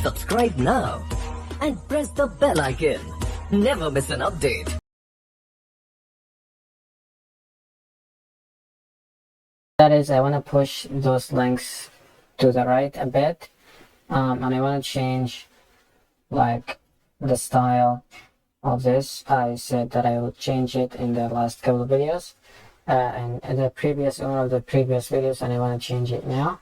Subscribe now and press the bell icon. Never miss an update. That is, I want to push those links to the right a bit, and I want to change like the style of this. I said that I will change it in the last couple of videos, and in the previous one of the previous videos, and I want to change it now.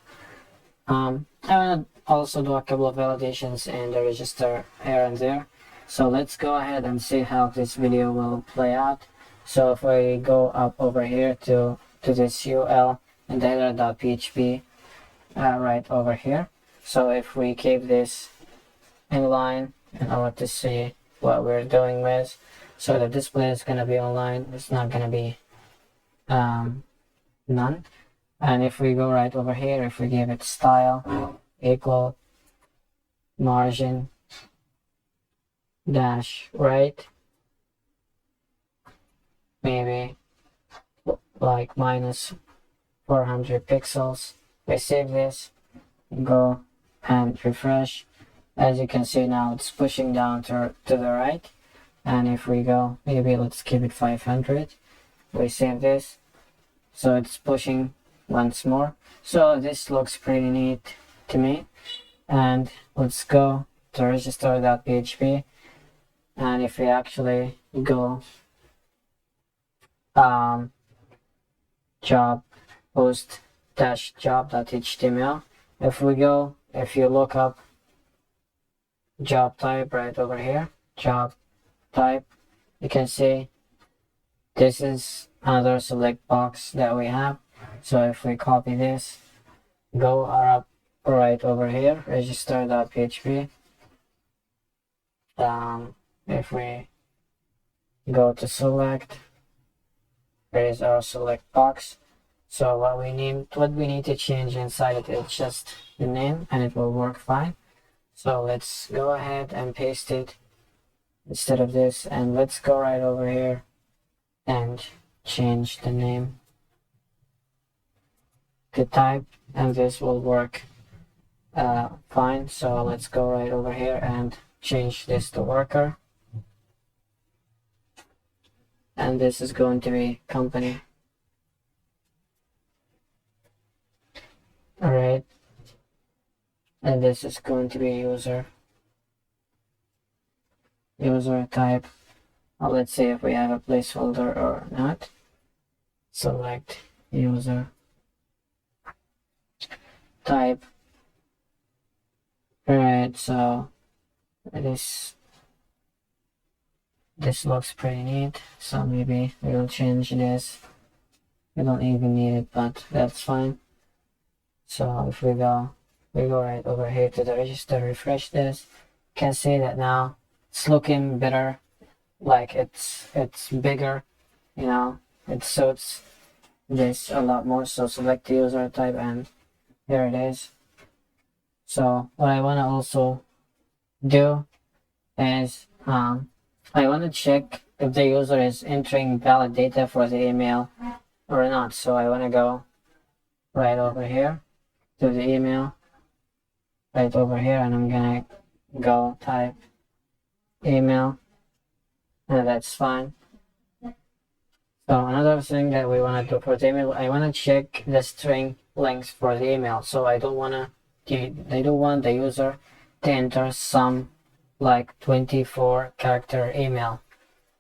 I want to also do a couple of validations in the register here and there. So let's go ahead and see how this video will play out. So if we go up over here to this UL and the header.php right over here. So if we keep this in line in order to see what we're doing with, so the display is going to be online, it's not going to be none. And if we go right over here, if we give it style equal margin dash right, maybe like minus 400 pixels, we save this, go and refresh. As you can see now, it's pushing down to the right. And if we go, maybe let's keep it 500, we save this, so it's pushing once more. So this looks pretty neat to me. And let's go to register.php, and if we actually go job post dash job.html, if you look up job type right over here, job type, you can see this is another select box that we have. So if we copy this, go up right over here, register.php, if we go to select, there is our select box. So what we need to change inside it is just the name, and it will work fine. So let's go ahead and paste it instead of this, and let's go right over here and change the name to type, and this will work fine. So let's go right over here and change this to worker, and this is going to be company. Alright, and this is going to be user type. Let's see if we have a placeholder or not. Select user type. Alright, so this looks pretty neat, so maybe we'll change this. We don't even need it, but that's fine. So if we go right over here to the register, refresh this, you can see that now it's looking better, like it's bigger, you know, it suits this a lot more. So select the user type, and here it is. So what I want to also do is I want to check if the user is entering valid data for the email or not. So I want to go right over here to the email right over here, and I'm gonna go type email, and that's fine. So another thing that we want to do for the email, I want to check the string length for the email. So I don't want the user to enter some like 24 character email.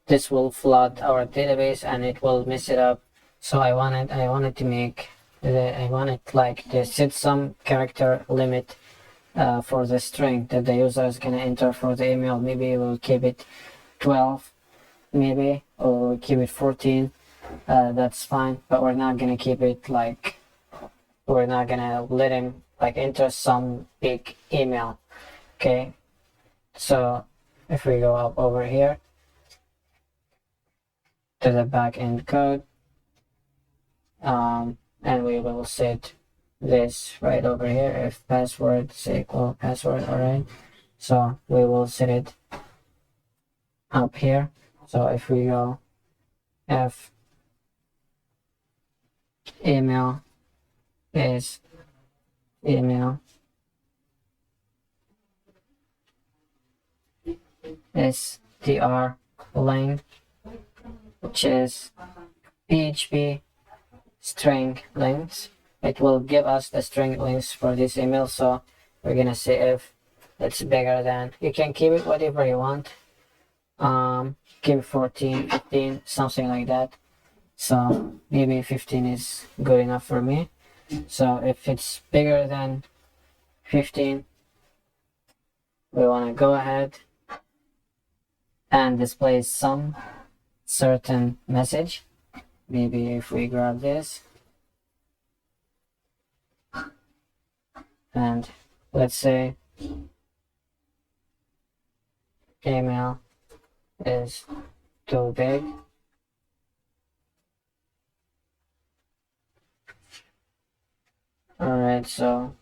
This will flood our database and it will mess it up. So I wanted to set some character limit for the string that the user is going to enter for the email. Maybe we'll keep it 12, maybe, or we'll keep it 14. That's fine, but we're not going to keep it like, we're not going to let him like enter some big email. Okay, so if we go up over here to the backend code, and we will set this right over here, if password is equal password. Alright, so we will set it up here. So if we go if email is email str len, which is PHP string length. It will give us the string lengths for this email, so we're gonna see if it's bigger than, you can keep it whatever you want, keep 14, 15, something like that. So maybe 15 is good enough for me. So if it's bigger than 15, we want to go ahead and display some certain message. Maybe if we grab this and let's say email is too big, alright, so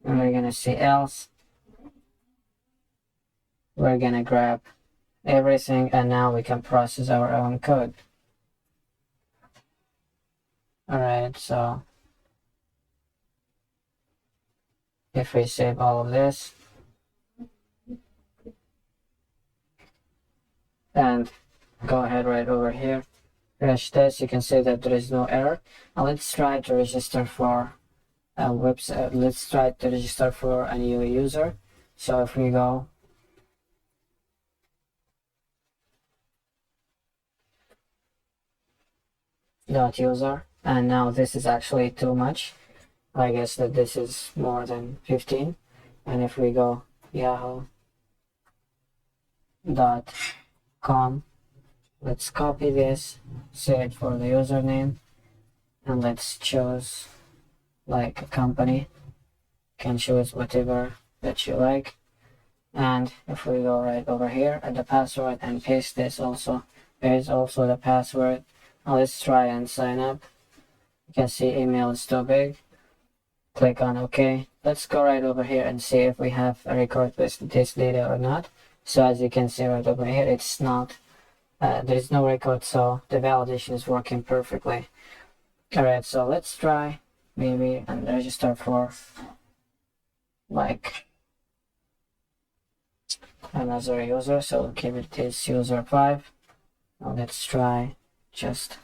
we're gonna see else, we're gonna grab everything, and now we can process our own code. Alright, so if we save all of this and go ahead right over here, refresh this, you can see that there is no error. Now let's try to register for a website. Let's try to register for a new user. So if we go .user, and now this is actually too much. I guess that this is more than 15. And if we go yahoo.com, let's copy this, save it for the username, and let's choose like a company. You can choose whatever that you like. And if we go right over here at the password and paste this also, there is also the password. Now let's try and sign up. You can see email is too big. Click on OK. Let's go right over here and see if we have a record with this data or not. So as you can see right over here, it's not, there is no record, so the validation is working perfectly. Alright, so let's try maybe and register for like another user. So give it this user 5. Now let's try just,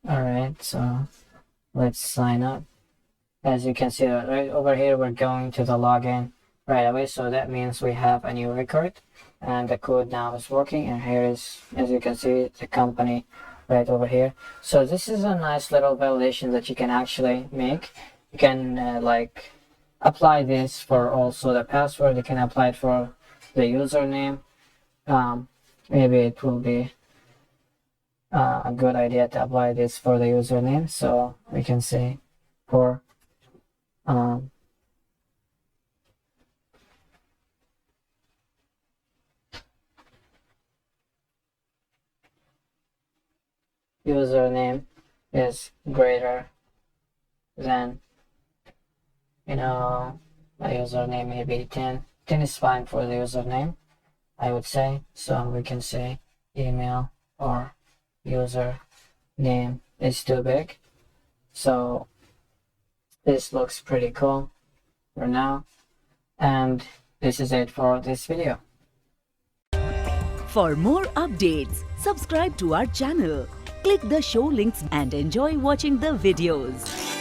alright, so let's sign up. As you can see right over here, we're going to the login right away, so that means we have a new record and the code now is working. And here is, as you can see, the company right over here. So this is a nice little validation that you can actually make. You can like apply this for also the password. You can apply it for the username. Maybe it will be a good idea to apply this for the username. So we can say for username is greater than, you know, a username maybe 10. 10 is fine for the username, I would say. So we can say email or user name is too big. So this looks pretty cool for now, and this is it for this video. For more updates, subscribe to our channel, click the show links and enjoy watching the videos.